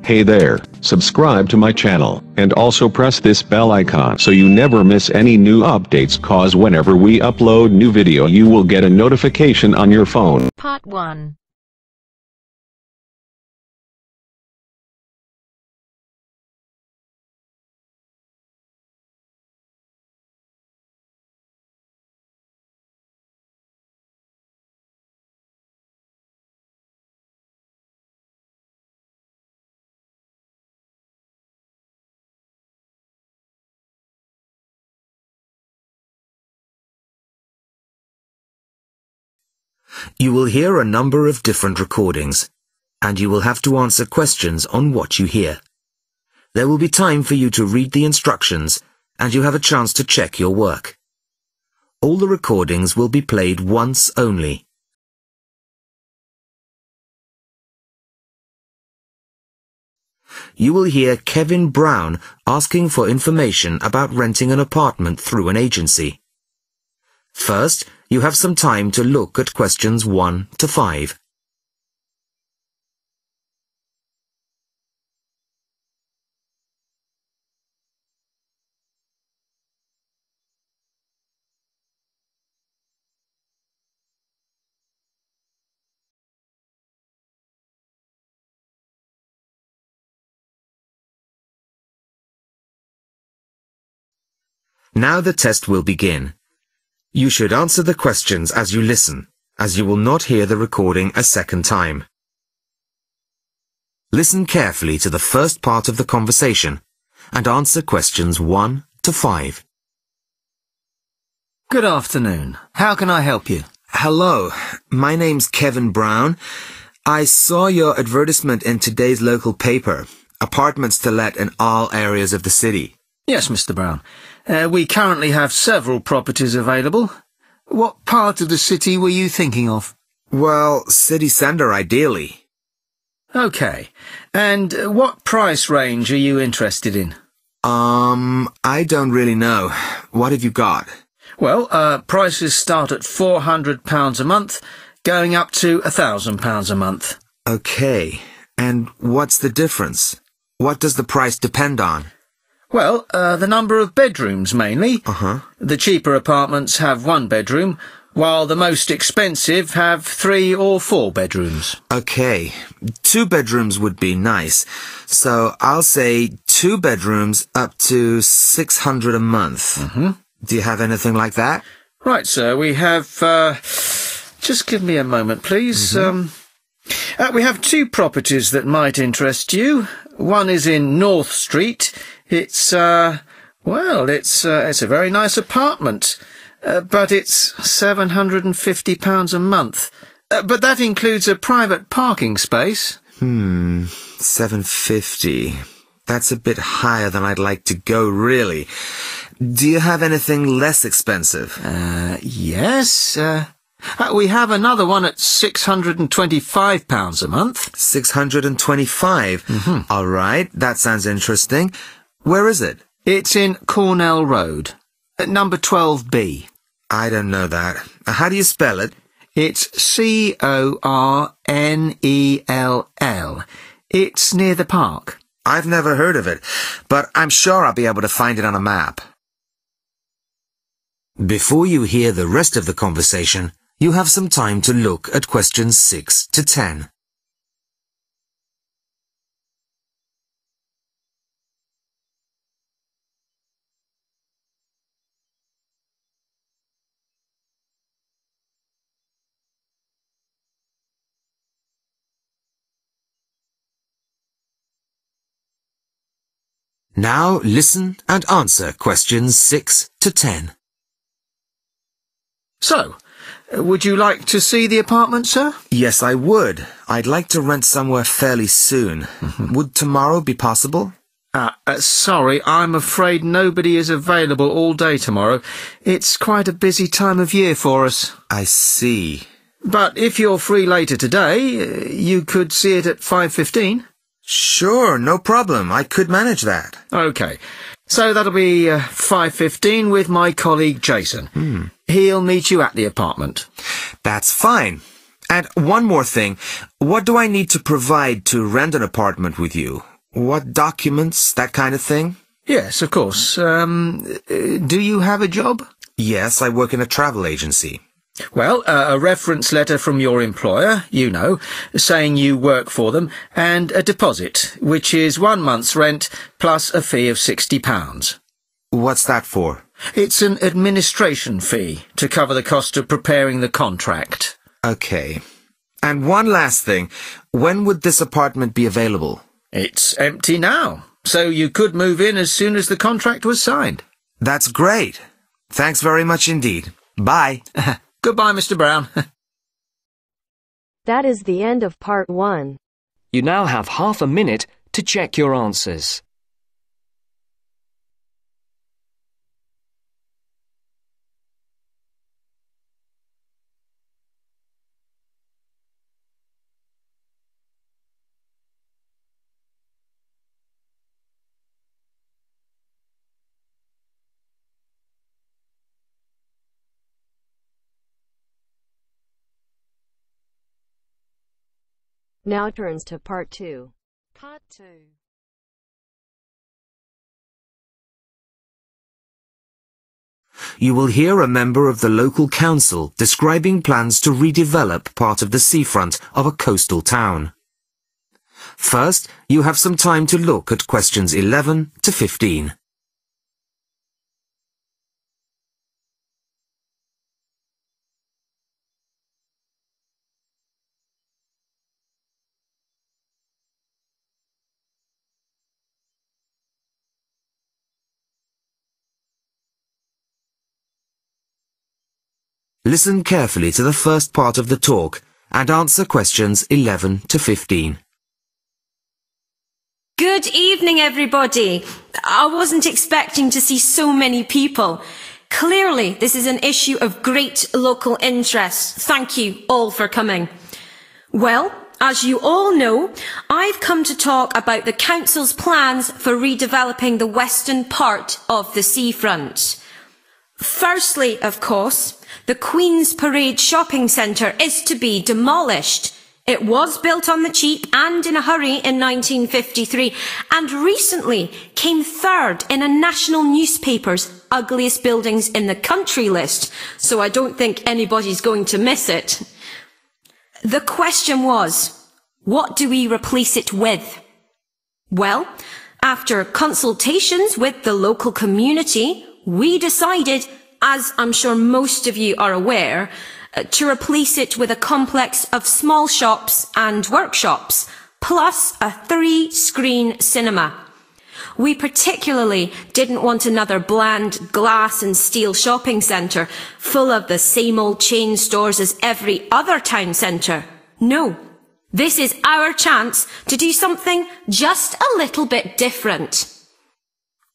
Hey there, subscribe to my channel, and also press this bell icon so you never miss any new updates, cause whenever we upload new video you will get a notification on your phone. Part 1. You will hear a number of different recordings, and you will have to answer questions on what you hear. There will be time for you to read the instructions, and you have a chance to check your work. All the recordings will be played once only. You will hear Kevin Brown asking for information about renting an apartment through an agency. First, you have some time to look at questions 1 to 5. Now the test will begin. You should answer the questions as you listen, as you will not hear the recording a second time. Listen carefully to the first part of the conversation and answer questions 1 to 5. Good afternoon. How can I help you? Hello, my name's Kevin Brown. I saw your advertisement in today's local paper, apartments to let in all areas of the city. Yes, Mr. Brown. We currently have several properties available. What part of the city were you thinking of? Well, city centre ideally. Okay. And what price range are you interested in? I don't really know. What have you got? Well, prices start at £400 a month, going up to £1,000 a month. Okay. And what's the difference? What does the price depend on? Well, the number of bedrooms mainly. Uh-huh. The cheaper apartments have 1 bedroom, while the most expensive have 3 or 4 bedrooms. Okay. 2 bedrooms would be nice. So I'll say 2 bedrooms up to £600 a month. Mm-hmm. Do you have anything like that? Right, sir. We have... just give me a moment, please. Mm-hmm. We have 2 properties that might interest you. One is in North Street. It's a very nice apartment, but it's £750 a month. But that includes a private parking space. $750. That's a bit higher than I'd like to go, really. Do you have anything less expensive? Yes. We have another one at £625 a month. $625? Mm-hmm. All right, that sounds interesting. Where is it? It's in Cornell Road, at number 12B. I don't know that. How do you spell it? It's Cornell. It's near the park. I've never heard of it, but I'm sure I'll be able to find it on a map. Before you hear the rest of the conversation, you have some time to look at questions 6 to 10. Now listen and answer questions 6 to 10. So, would you like to see the apartment, sir? Yes, I would. I'd like to rent somewhere fairly soon. Would tomorrow be possible? Sorry, I'm afraid nobody is available all day tomorrow. It's quite a busy time of year for us. I see. But if you're free later today, you could see it at 5:15. Sure, no problem. I could manage that. Okay. So that'll be 5:15 with my colleague Jason. He'll meet you at the apartment. That's fine. And one more thing. What do I need to provide to rent an apartment with you? What documents, that kind of thing? Yes, of course. Do you have a job? Yes, I work in a travel agency. Well, a reference letter from your employer, you know, saying you work for them, and a deposit, which is 1 month's rent plus a fee of £60. What's that for? It's an administration fee to cover the cost of preparing the contract. Okay. And one last thing. When would this apartment be available? It's empty now, so you could move in as soon as the contract was signed. That's great. Thanks very much indeed. Bye. Goodbye, Mr. Brown. That is the end of part 1. You now have half a minute to check your answers. Now turns to part 2. Part 2. You will hear a member of the local council describing plans to redevelop part of the seafront of a coastal town. First, you have some time to look at questions 11 to 15. Listen carefully to the first part of the talk and answer questions 11 to 15. Good evening, everybody. I wasn't expecting to see so many people. Clearly, this is an issue of great local interest. Thank you all for coming. Well, as you all know, I've come to talk about the Council's plans for redeveloping the western part of the seafront. Firstly, of course, the Queen's Parade shopping centre is to be demolished. It was built on the cheap and in a hurry in 1953 and recently came third in a national newspaper's ugliest buildings in the country list, so I don't think anybody's going to miss it. The question was, what do we replace it with? Well, after consultations with the local community, we decided, as I'm sure most of you are aware, to replace it with a complex of small shops and workshops, plus a 3-screen cinema. We particularly didn't want another bland glass and steel shopping centre full of the same old chain stores as every other town centre. No, this is our chance to do something just a little bit different.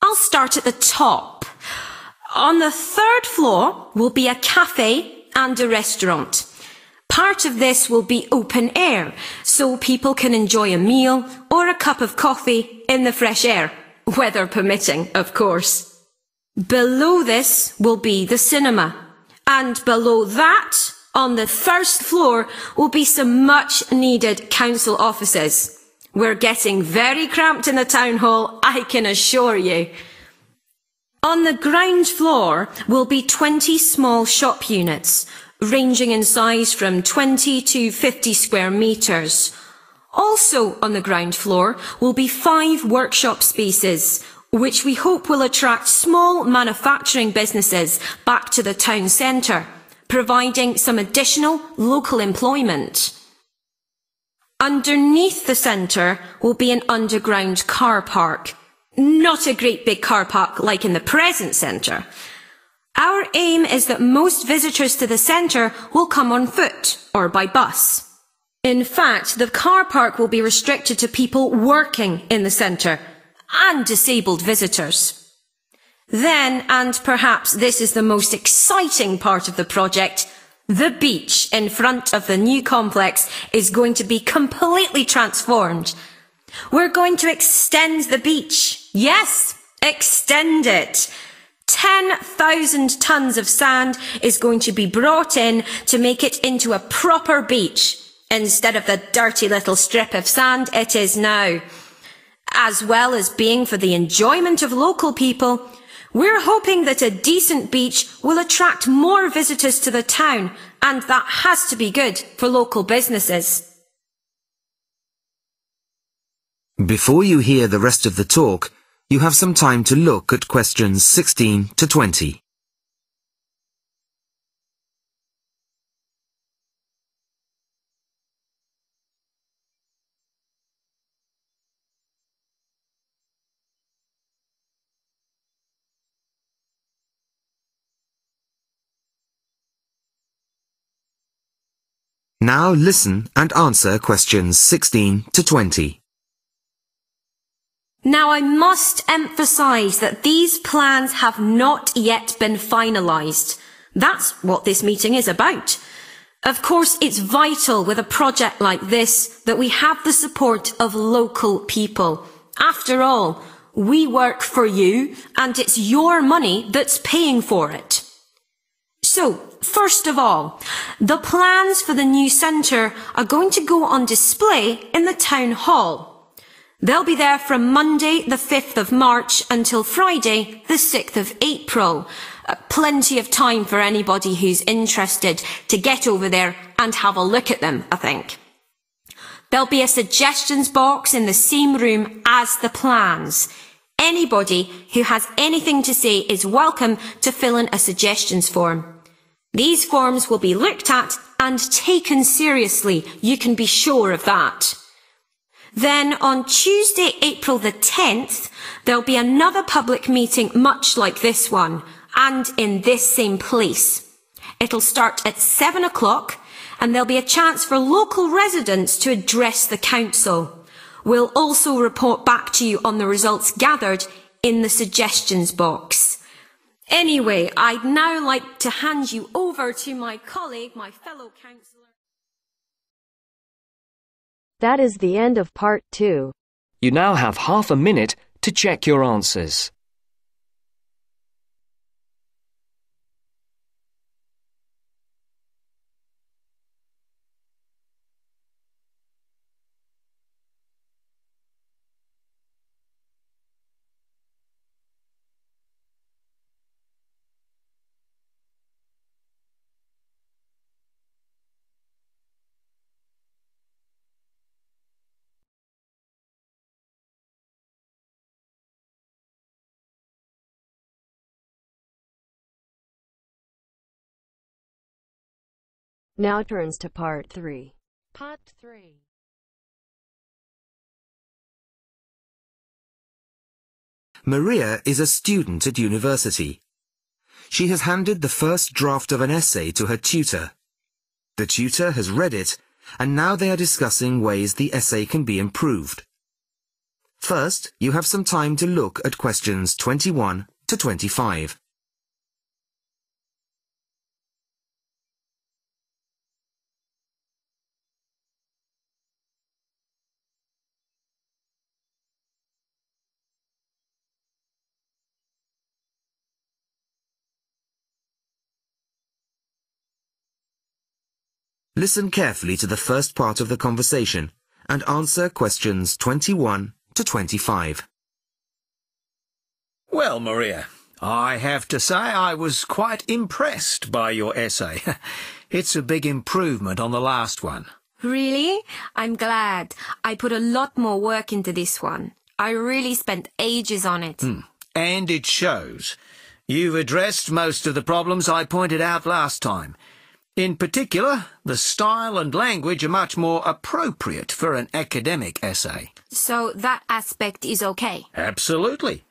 I'll start at the top. On the 3rd floor will be a cafe and a restaurant. Part of this will be open air, so people can enjoy a meal or a cup of coffee in the fresh air, weather permitting, of course. Below this will be the cinema, and below that, on the 1st floor, will be some much needed council offices. We're getting very cramped in the town hall, I can assure you. On the ground floor will be 20 small shop units, ranging in size from 20 to 50 square metres. Also on the ground floor will be 5 workshop spaces, which we hope will attract small manufacturing businesses back to the town centre, providing some additional local employment. Underneath the centre will be an underground car park. Not a great big car park like in the present centre. Our aim is that most visitors to the centre will come on foot or by bus. In fact, the car park will be restricted to people working in the centre and disabled visitors. Then, and perhaps this is the most exciting part of the project, the beach in front of the new complex is going to be completely transformed. We're going to extend the beach. Yes, extend it. 10,000 tonnes of sand is going to be brought in to make it into a proper beach, instead of the dirty little strip of sand it is now. as well as being for the enjoyment of local people, we're hoping that a decent beach will attract more visitors to the town, and that has to be good for local businesses. Before you hear the rest of the talk, you have some time to look at questions 16 to 20. Now listen and answer questions 16 to 20. Now I must emphasise that these plans have not yet been finalised. That's what this meeting is about. Of course, it's vital with a project like this that we have the support of local people. After all, we work for you and it's your money that's paying for it. So, first of all, the plans for the new centre are going to go on display in the town hall. They'll be there from Monday the 5th of March until Friday the 6th of April. Plenty of time for anybody who's interested to get over there and have a look at them, I think. There'll be a suggestions box in the same room as the plans. Anybody who has anything to say is welcome to fill in a suggestions form. These forms will be looked at and taken seriously, you can be sure of that. Then on Tuesday, April the 10th, there'll be another public meeting much like this one, and in this same place. It'll start at 7 o'clock, and there'll be a chance for local residents to address the council. We'll also report back to you on the results gathered in the suggestions box. Anyway, I'd now like to hand you over to my colleague, my fellow councillor. That is the end of part 2. You now have half a minute to check your answers. Now turns to part 3. Part 3. Maria is a student at university. She has handed the first draft of an essay to her tutor. The tutor has read it, and now they are discussing ways the essay can be improved. First, you have some time to look at questions 21 to 25. Listen carefully to the first part of the conversation and answer questions 21 to 25. Well, Maria, I have to say I was quite impressed by your essay. It's a big improvement on the last one. Really? I'm glad. I put a lot more work into this one. I really spent ages on it. And it shows. You've addressed most of the problems I pointed out last time. In particular, the style and language are much more appropriate for an academic essay. So that aspect is okay? Absolutely.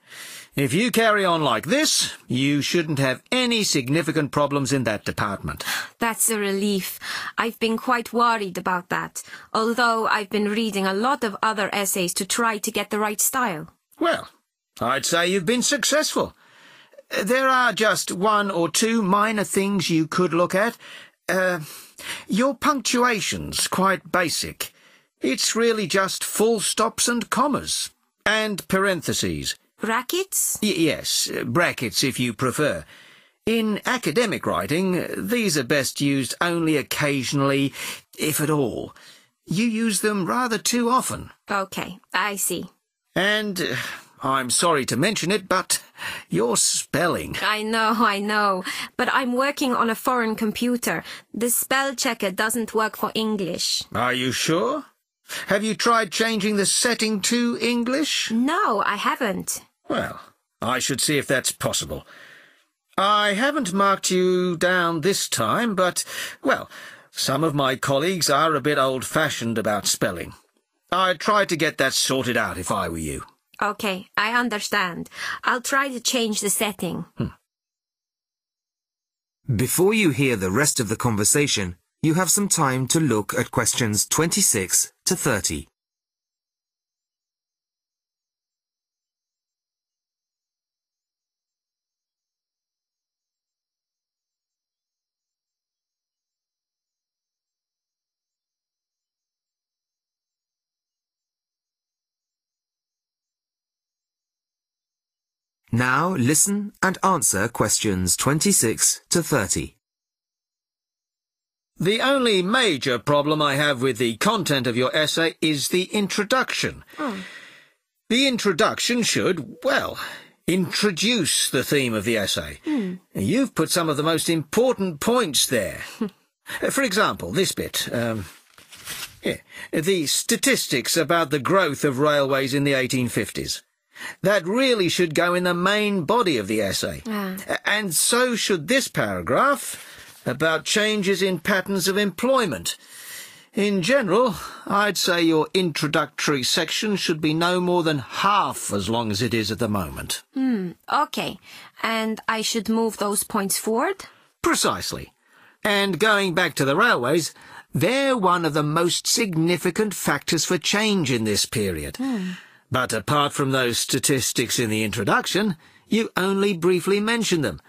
If you carry on like this, you shouldn't have any significant problems in that department. That's a relief. I've been quite worried about that, although I've been reading a lot of other essays to try to get the right style. Well, I'd say you've been successful. There are just one or two minor things you could look at. Your punctuation's quite basic. It's really just full stops and commas. And parentheses. Brackets? Yes, brackets if you prefer. In academic writing, these are best used only occasionally, if at all. You use them rather too often. Okay, I see. And I'm sorry to mention it, but your spelling... I know. But I'm working on a foreign computer. The spell checker doesn't work for English. Are you sure? Have you tried changing the setting to English? No, I haven't. Well, I should see if that's possible. I haven't marked you down this time, but, well, some of my colleagues are a bit old-fashioned about spelling. I'd try to get that sorted out if I were you. Okay, I understand. I'll try to change the setting. Before you hear the rest of the conversation, you have some time to look at questions 26 to 30. Now listen and answer questions 26 to 30. The only major problem I have with the content of your essay is the introduction. The introduction should, well, introduce the theme of the essay. You've put some of the most important points there. For example, this bit. The statistics about the growth of railways in the 1850s. That really should go in the main body of the essay. And so should this paragraph about changes in patterns of employment. In general, I'd say your introductory section should be no more than half as long as it is at the moment. Okay. And I should move those points forward? Precisely. And going back to the railways, they're one of the most significant factors for change in this period. But apart from those statistics in the introduction, you only briefly mention them.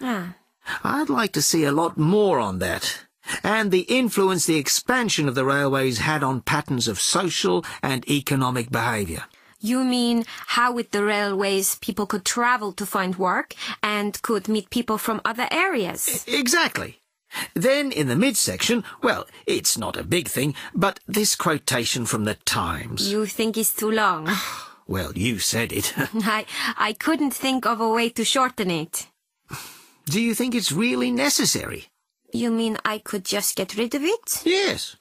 I'd like to see a lot more on that, and the influence the expansion of the railways had on patterns of social and economic behaviour. You mean how with the railways people could travel to find work and could meet people from other areas? Exactly. Then in the midsection, well, it's not a big thing, but this quotation from the Times. You think it's too long? Well, you said it. I couldn't think of a way to shorten it. Do you think it's really necessary? You mean I could just get rid of it? Yes.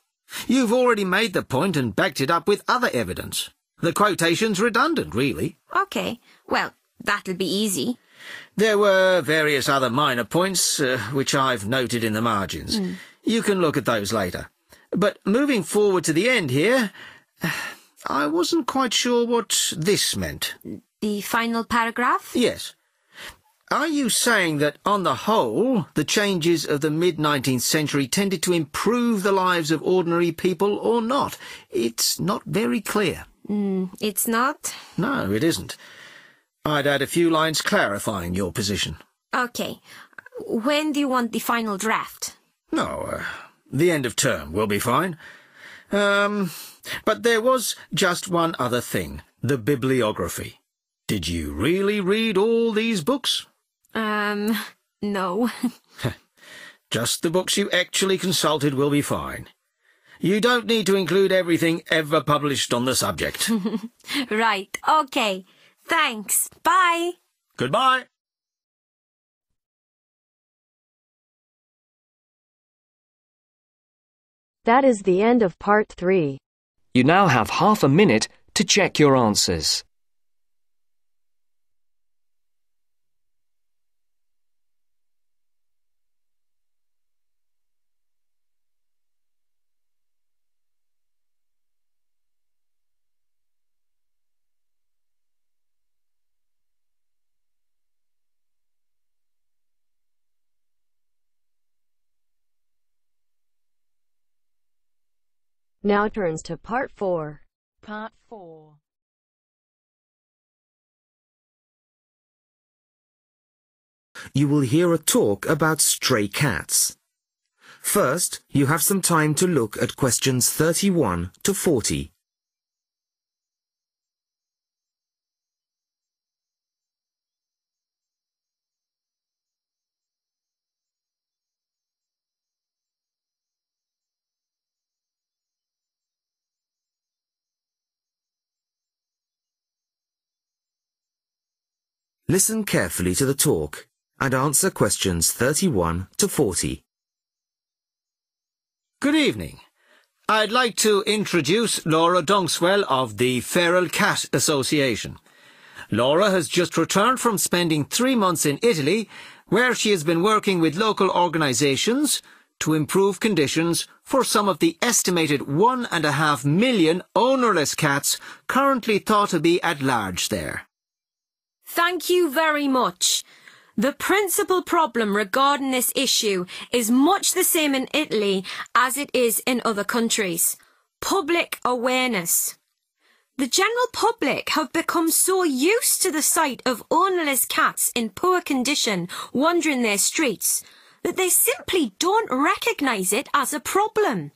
You've already made the point and backed it up with other evidence. The quotation's redundant, really. Okay. Well, that'll be easy. There were various other minor points, which I've noted in the margins. You can look at those later. But moving forward to the end here, I wasn't quite sure what this meant. The final paragraph? Yes. Are you saying that, on the whole, the changes of the mid-19th century tended to improve the lives of ordinary people or not? It's not very clear. It's not? No, it isn't. I'd add a few lines clarifying your position. Okay. When do you want the final draft? No, the end of term will be fine. But there was just one other thing, the bibliography. Did you really read all these books? No. Just the books you actually consulted will be fine. You don't need to include everything ever published on the subject. Right, okay. Thanks. Bye. Goodbye. That is the end of part 3. You now have half a minute to check your answers. Now turns to part 4. Part 4. You will hear a talk about stray cats. First, you have some time to look at questions 31 to 40. Listen carefully to the talk and answer questions 31 to 40. Good evening. I'd like to introduce Laura Dunkswell of the Feral Cat Association. Laura has just returned from spending 3 months in Italy, where she has been working with local organisations to improve conditions for some of the estimated 1.5 million ownerless cats currently thought to be at large there. Thank you very much. The principal problem regarding this issue is much the same in Italy as it is in other countries. Public awareness. The general public have become so used to the sight of ownerless cats in poor condition wandering their streets that they simply don't recognise it as a problem.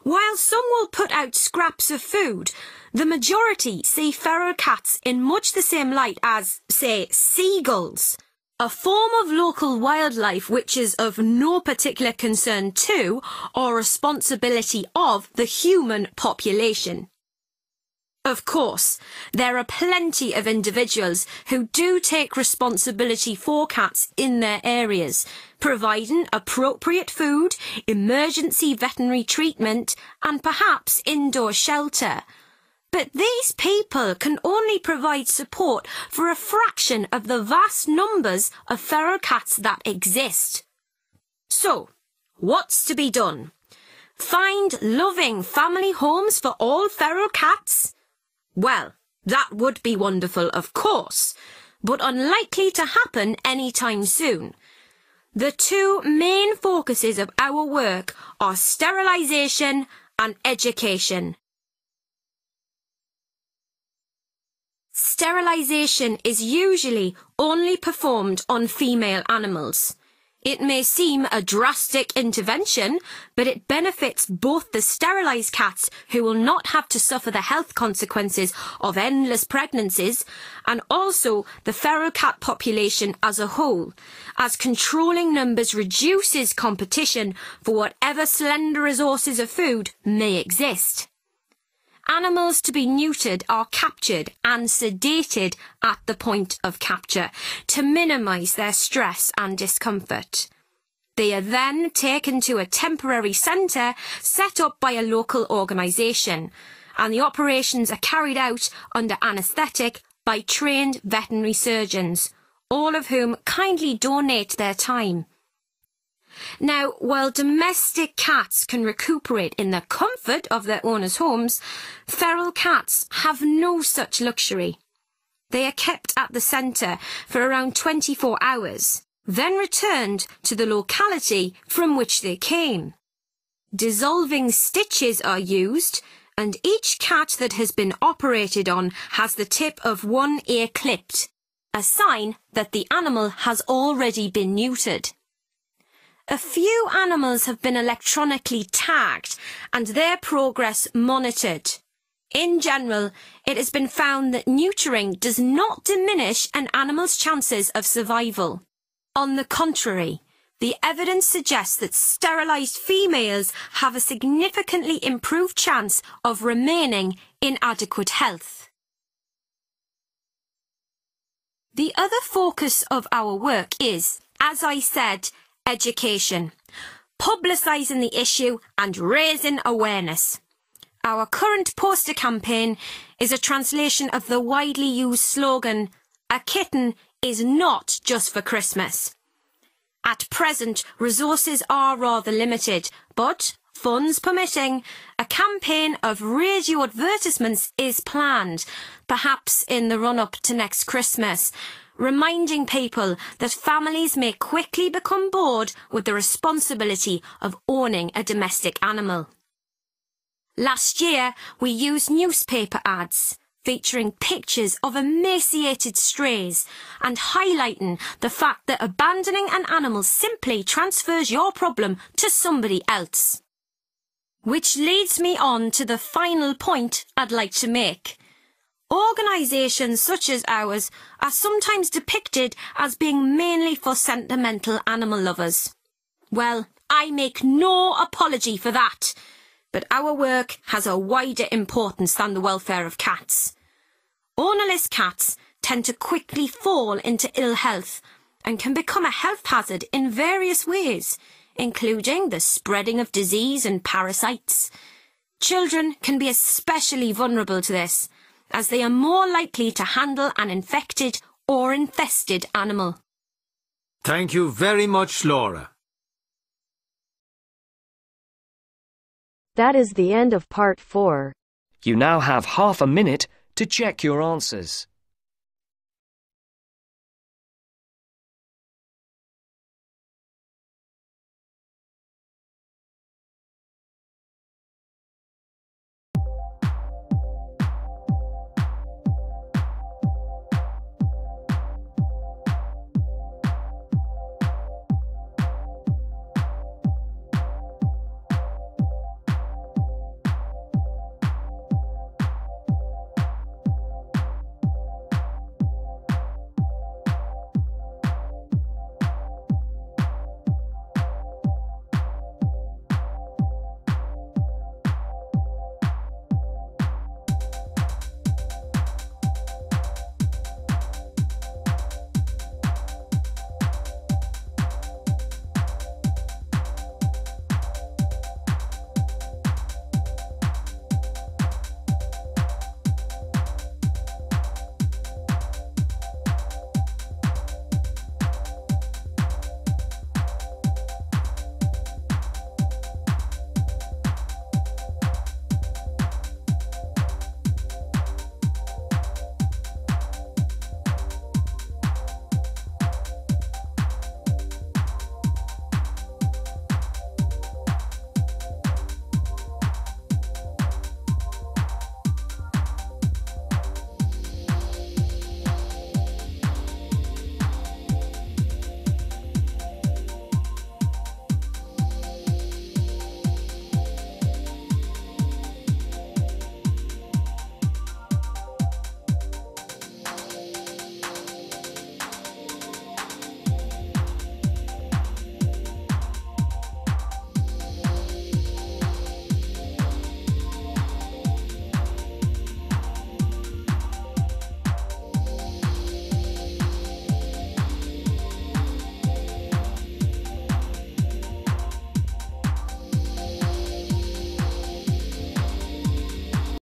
While some will put out scraps of food, the majority see feral cats in much the same light as, say, seagulls, a form of local wildlife which is of no particular concern to or responsibility of the human population. Of course, there are plenty of individuals who do take responsibility for cats in their areas, providing appropriate food, emergency veterinary treatment, and perhaps indoor shelter. But these people can only provide support for a fraction of the vast numbers of feral cats that exist. So, what's to be done? Find loving family homes for all feral cats? Well, that would be wonderful, of course, but unlikely to happen anytime soon. The two main focuses of our work are sterilisation and education. Sterilisation is usually only performed on female animals. It may seem a drastic intervention, but it benefits both the sterilised cats who will not have to suffer the health consequences of endless pregnancies, and also the feral cat population as a whole, as controlling numbers reduces competition for whatever slender resources of food may exist. Animals to be neutered are captured and sedated at the point of capture to minimise their stress and discomfort. They are then taken to a temporary centre set up by a local organisation, and the operations are carried out under anaesthetic by trained veterinary surgeons, all of whom kindly donate their time. Now, while domestic cats can recuperate in the comfort of their owners' homes, feral cats have no such luxury. They are kept at the centre for around 24 hours, then returned to the locality from which they came. Dissolving stitches are used, and each cat that has been operated on has the tip of one ear clipped, a sign that the animal has already been neutered. A few animals have been electronically tagged and their progress monitored. In general, it has been found that neutering does not diminish an animal's chances of survival. On the contrary, the evidence suggests that sterilised females have a significantly improved chance of remaining in adequate health. The other focus of our work is, as I said, education, publicising the issue and raising awareness. Our current poster campaign is a translation of the widely used slogan, "A kitten is not just for Christmas." At present, resources are rather limited, but, funds permitting, a campaign of radio advertisements is planned, perhaps in the run-up to next Christmas, reminding people that families may quickly become bored with the responsibility of owning a domestic animal. Last year, we used newspaper ads featuring pictures of emaciated strays and highlighting the fact that abandoning an animal simply transfers your problem to somebody else. Which leads me on to the final point I'd like to make. Organisations such as ours are sometimes depicted as being mainly for sentimental animal lovers. Well, I make no apology for that, but our work has a wider importance than the welfare of cats. Ownerless cats, tend to quickly fall into ill health and can become a health hazard in various ways, including the spreading of disease and parasites. Children can be especially vulnerable to this, as they are more likely to handle an infected or infested animal. Thank you very much, Laura. That is the end of part 4. You now have half a minute to check your answers.